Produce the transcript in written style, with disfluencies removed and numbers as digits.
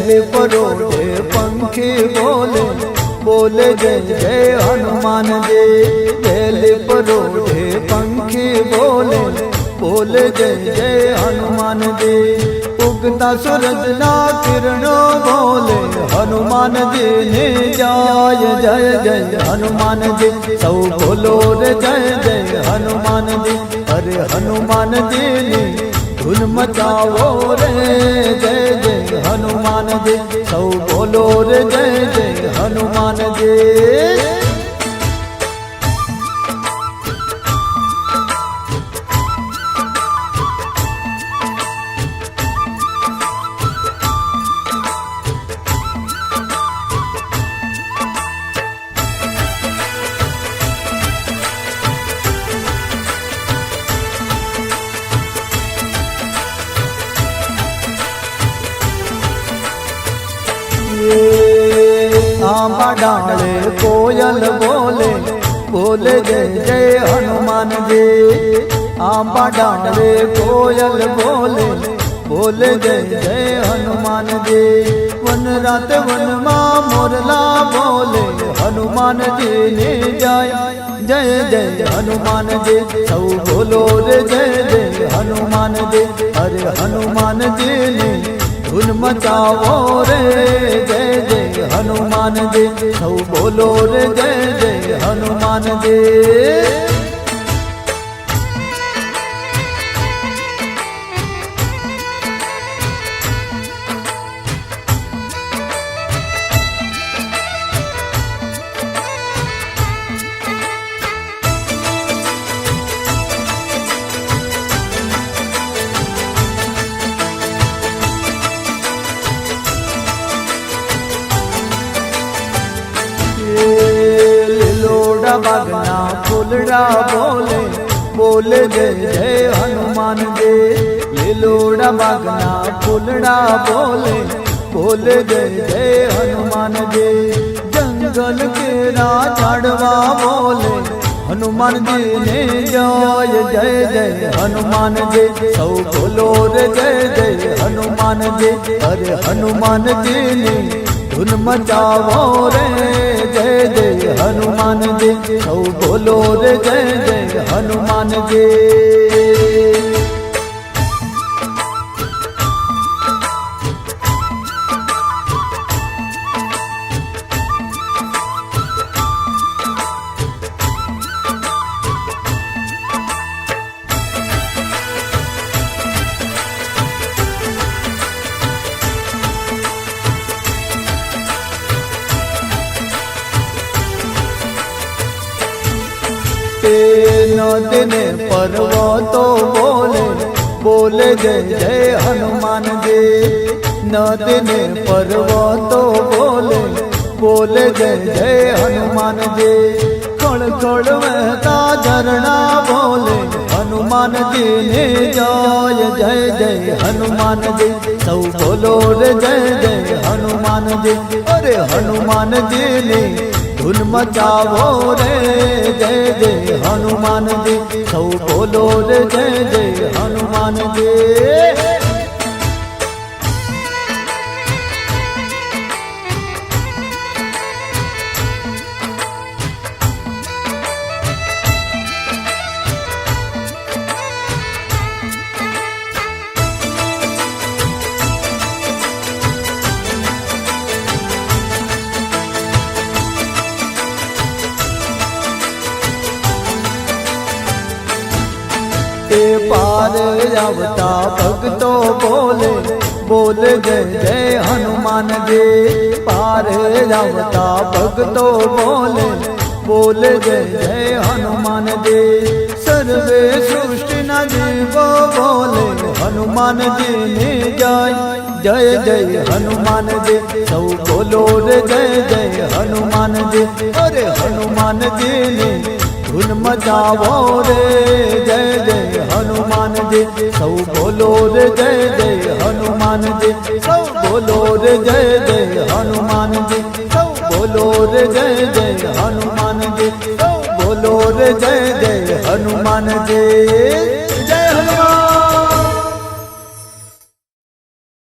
Bell परोढ़े पंखी बोले बोले जय जय हनुमान जी। बेल परोढ़े पंखी बोले बोले जय जय हनुमान जी। उगता सूरज ना किरणों बोले हनुमान जी ने जाय जय जय हनुमान जी। सौ बोलो रे जय जय हनुमान जी। अरे हनुमान जी ने धुन मचाओ रे जय जय हनुमान जी। सौ बोलो रे जय जय हनुमान जी। आंबा डाले कोयल बोले बोले जय जय हनुमान जी। आंबा डाले कोयल बोले बोले जय जय हनुमान जी। वन रात वन माँ मोरला बोले हनुमान जी ने जाय जय जय हनुमान जी। सौ बोलो रे जय जय हनुमान जी। अरे हनुमान जी ने धुन मचाओ रे जय जय हनुमान जी। सौ बोलो रे जय जय हनुमान जी। बागना फुलड़ा बोले बोले जय जय हनुमान जी। लीलोड़ा बागना फुलड़ा बोले बोले जय जय हनुमान जी। जंगल के झाड़वा बोले हनुमान जी ने जाय जय जय हनुमान जी। सौ बोलो रे जय जय हनुमान जी। अरे हनुमान जी ने धुन मचाओ रे जय जय हनुमान जी। सौ बोलो रे जय जय हनुमान जी। नदिने पर्वतो बोले बोले जय जय हनुमान जी। नदिने पर्वतो बोले बोले जय जय हनुमान जी। खड़ खड़ बहता झरना बोले हनुमान जी ने जाय जय जय हनुमान जी। सौ बोलो रे जय जय हनुमान जी। अरे हनुमान जी ने धुन मचाओ रे जय जय हनुमान जी। सौ बोलो रे जय जय हनुमान जी। पार आवता भक्तो बोले बोले जय जय हनुमान जी। पार आवता भक्तो बोले बोले जय जय हनुमान जी। सर्वे सृष्टि न जीवो बोले हनुमान जी ने जाय जय जय हनुमान जी। सौ बोलो रे जय जय हनुमान जी। अरे हनुमान जी ने धुन मचाओ रे जय जय हनुमान जी। सौ बोलो रे जय जय हनुमान जी। सौ बोलो रे जय